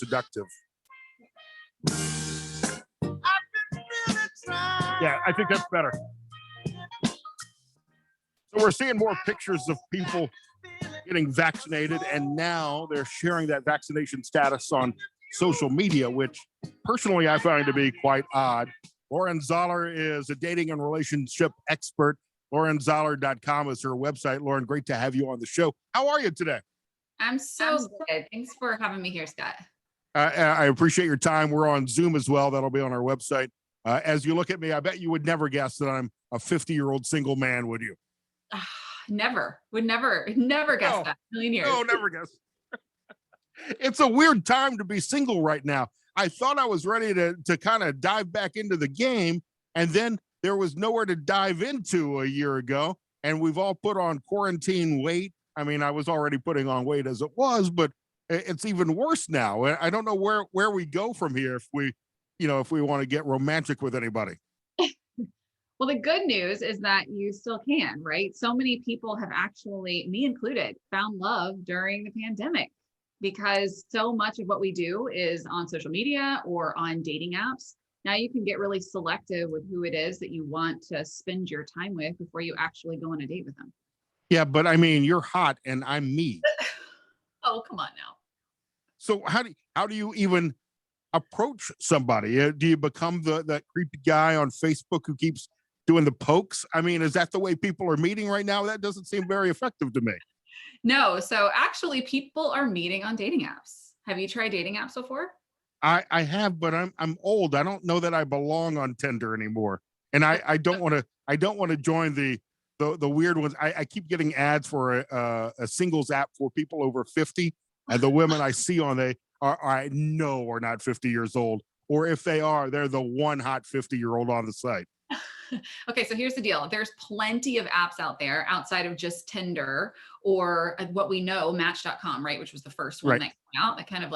seductive. Yeah, I think that's better. So we're seeing more pictures of people getting vaccinated, and now they're sharing that vaccination status on social media, which personally I find to be quite odd. Lauren Zoeller is a dating and relationship expert. LaurenZoeller.com is her website. Lauren, great to have you on the show. How are you today? I'm so good. Thanks for having me here, Scott. I appreciate your time. We're on Zoom as well. That'll be on our website. As you look at me, I bet you would never guess that I'm a 50-year-old single man, would you? Would never guess that. A million years. No, never guess. It's a weird time to be single right now. I thought I was ready to kind of dive back into the game, and then there was nowhere to dive into a year ago, and we've all put on quarantine weight. I mean, I was already putting on weight as it was, but it's even worse now. I don't know where we go from here if we want to get romantic with anybody. Well, the good news is that you still can, right? So many people have actually, me included, found love during the pandemic because so much of what we do is on social media or on dating apps. Now you can get really selective with who it is that you want to spend your time with before you actually go on a date with them. Yeah, but I mean, you're hot and I'm me. Oh, come on now. So how do you even approach somebody? Do you become that creepy guy on Facebook who keeps doing the pokes? I mean, is that the way people are meeting right now? That doesn't seem very effective to me. No, so actually people are meeting on dating apps. Have you tried dating apps before? I have, but I'm old. I don't know that I belong on Tinder anymore. And I don't want to join the weird ones. I keep getting ads for a singles app for people over 50. And the women I see on I know are not 50 years old. Or if they are, they're the one hot 50-year-old on the site. Okay, so here's the deal. There's plenty of apps out there outside of just Tinder or what we know, Match.com, right? Which was the first one that came out that kind of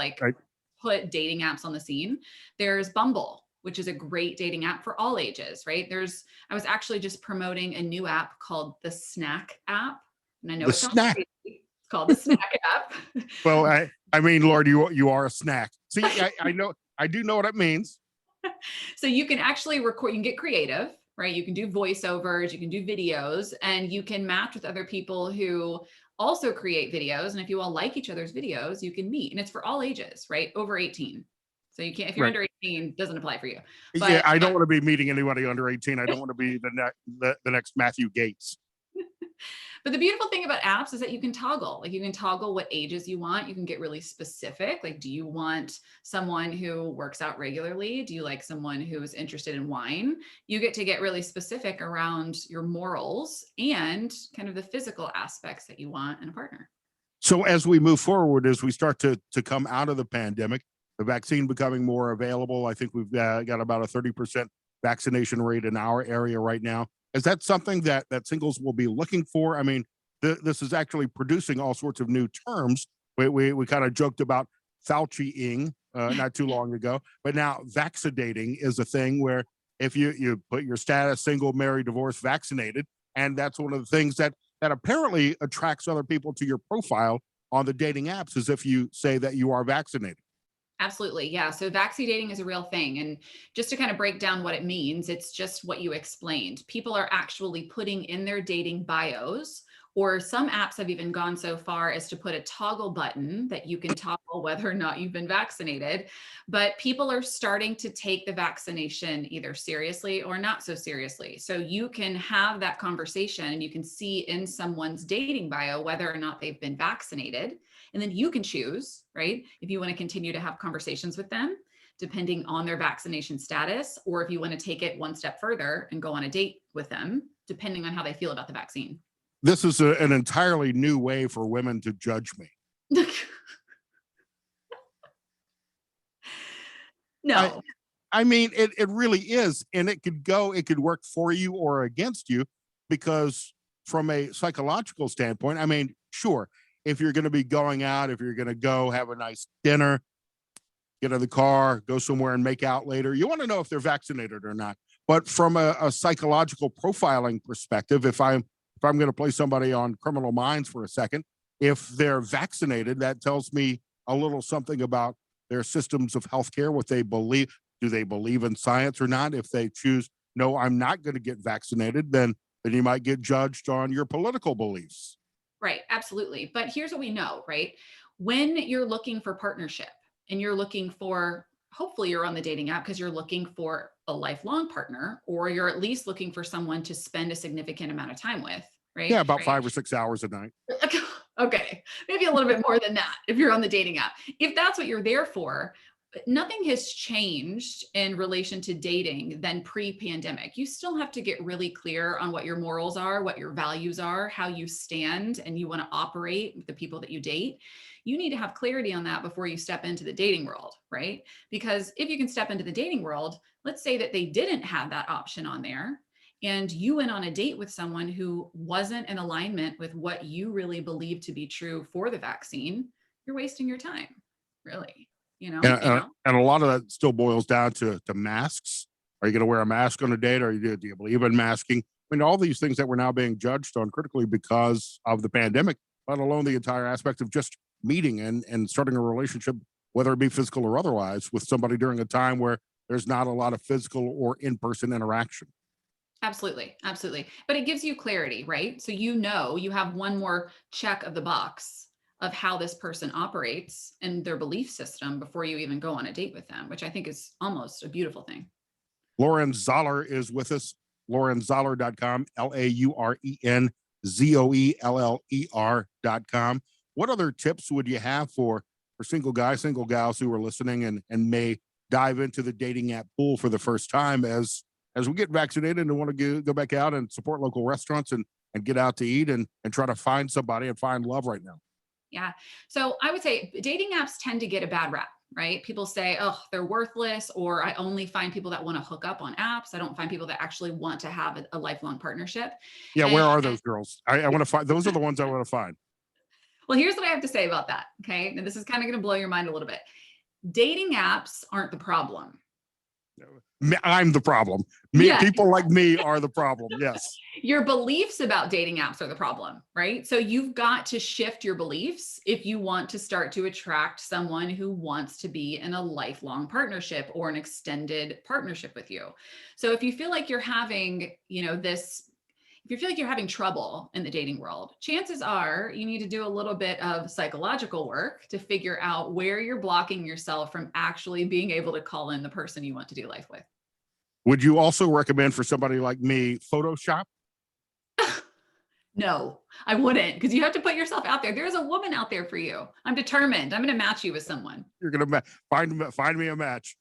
put dating apps on the scene. There's Bumble, which is a great dating app for all ages, right? I was actually just promoting a new app called the Snack app. And I know it's called the Snack app. Well, I mean, Lord, you are a snack. See, I know, I do know what it means. So you can actually record, you can get creative, right? You can do voiceovers, you can do videos, and you can match with other people who also create videos. And if you all like each other's videos, you can meet. And it's for all ages, right? Over 18. So you can't, if you're under 18, it doesn't apply for you. But, yeah, I don't want to be meeting anybody under 18. I don't want to be the next Matthew Gates. But the beautiful thing about apps is that you can toggle, you can toggle what ages you want. You can get really specific. Like, do you want someone who works out regularly? Do you like someone who is interested in wine? You get to get really specific around your morals and kind of the physical aspects that you want in a partner. So as we move forward, as we start to come out of the pandemic, the vaccine becoming more available, I think we've got about a 30% vaccination rate in our area right now. Is that something that singles will be looking for? I mean, this is actually producing all sorts of new terms. We kind of joked about vacci-ing not too long ago, but now vacci-dating is a thing where if you put your status, single, married, divorced, vaccinated, and that's one of the things that apparently attracts other people to your profile on the dating apps is if you say that you are vaccinated. Absolutely. Yeah. So vacci-dating is a real thing. And just to kind of break down what it means, it's just what you explained. People are actually putting in their dating bios, or some apps have even gone so far as to put a toggle button that you can toggle whether or not you've been vaccinated. But people are starting to take the vaccination either seriously or not so seriously. So you can have that conversation and you can see in someone's dating bio whether or not they've been vaccinated. And then you can choose, right? If you want to continue to have conversations with them, depending on their vaccination status, or if you want to take it one step further and go on a date with them, depending on how they feel about the vaccine. This is an entirely new way for women to judge me. No. I mean, it really is. And it could work for you or against you, because from a psychological standpoint, I mean, sure, if you're going to be going out, if you're going to go have a nice dinner, get in the car, go somewhere and make out later, you want to know if they're vaccinated or not. But from a psychological profiling perspective, if I'm going to play somebody on Criminal Minds for a second, if they're vaccinated, that tells me a little something about their systems of healthcare, what they believe. Do they believe in science or not? If they choose, no, I'm not going to get vaccinated, then you might get judged on your political beliefs. Right, absolutely. But here's what we know, right? When you're looking for partnership and you're looking for, hopefully you're on the dating app because you're looking for a lifelong partner, or you're at least looking for someone to spend a significant amount of time with, Yeah, right? about 5 or 6 hours a night. Okay, maybe a little bit more than that if you're on the dating app. If that's what you're there for, nothing has changed in relation to dating than pre-pandemic. You still have to get really clear on what your morals are, what your values are, how you stand, and you want to operate with the people that you date. You need to have clarity on that before you step into the dating world, right? Because if you can step into the dating world, let's say that they didn't have that option on there, and you went on a date with someone who wasn't in alignment with what you really believe to be true for the vaccine, you're wasting your time, really. And a lot of that still boils down to masks. Are you going to wear a mask on a date? Or do you believe in masking? I mean, all these things that we're now being judged on critically because of the pandemic, let alone the entire aspect of just meeting and starting a relationship, whether it be physical or otherwise, with somebody during a time where there's not a lot of physical or in-person interaction. Absolutely. Absolutely. But it gives you clarity, right? So you have one more check of the box of how this person operates and their belief system before you even go on a date with them, which I think is almost a beautiful thing. Lauren Zoeller is with us. LaurenZoeller.com, LaurenZoeller.com. What other tips would you have for single guys, single gals who are listening and may dive into the dating app pool for the first time as we get vaccinated and want to go back out and support local restaurants and get out to eat and try to find somebody and find love right now? Yeah. So I would say dating apps tend to get a bad rap, right? People say, oh, they're worthless, or I only find people that want to hook up on apps. I don't find people that actually want to have a lifelong partnership. Yeah, And where are those girls? I want to find those are the ones I want to find. well, here's what I have to say about that. Okay. And this is kind of going to blow your mind a little bit. Dating apps aren't the problem. I'm the problem. Yeah. People like me are the problem. Yes. Your beliefs about dating apps are the problem, right? So you've got to shift your beliefs if you want to start to attract someone who wants to be in a lifelong partnership or an extended partnership with you. So if you feel like you're having, if you feel like you're having trouble in the dating world, chances are you need to do a little bit of psychological work to figure out where you're blocking yourself from actually being able to call in the person you want to do life with. Would you also recommend for somebody like me Photoshop? No, I wouldn't, because you have to put yourself out there. There's a woman out there for you. I'm determined. I'm going to match you with someone. You're going to find me a match.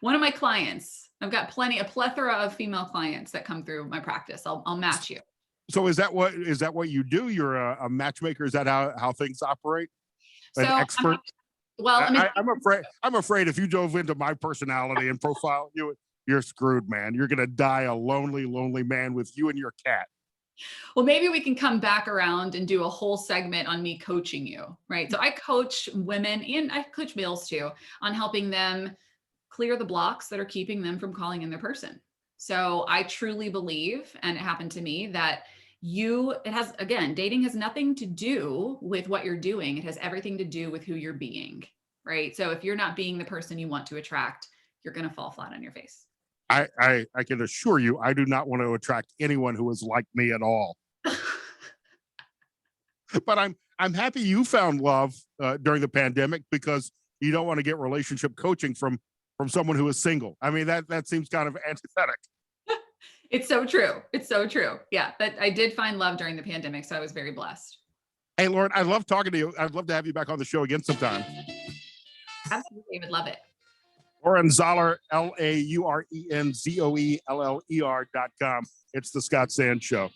One of my clients, I've got a plethora of female clients that come through my practice. I'll match you. So is that what you do? You're a matchmaker. Is that how things operate? An So expert? I'm afraid if you dove into my personality and profile you're screwed, man. You're going to die a lonely, lonely man with you and your cat. Well, maybe we can come back around and do a whole segment on me coaching you, right? So I coach women and I coach males too on helping them clear the blocks that are keeping them from calling in their person. So I truly believe, and it happened to me, that dating has nothing to do with what you're doing. It has everything to do with who you're being, right? So if you're not being the person you want to attract, you're going to fall flat on your face. I can assure you, I do not want to attract anyone who is like me at all. But I'm happy you found love during the pandemic, because you don't want to get relationship coaching from someone who is single. I mean, that seems kind of antithetic. It's so true. It's so true. Yeah, but I did find love during the pandemic, so I was very blessed. Hey, Lauren, I love talking to you. I'd love to have you back on the show again sometime. Absolutely, I would love it. Lauren Zoeller, LaurenZoeller.com. It's the Scott Sands Show.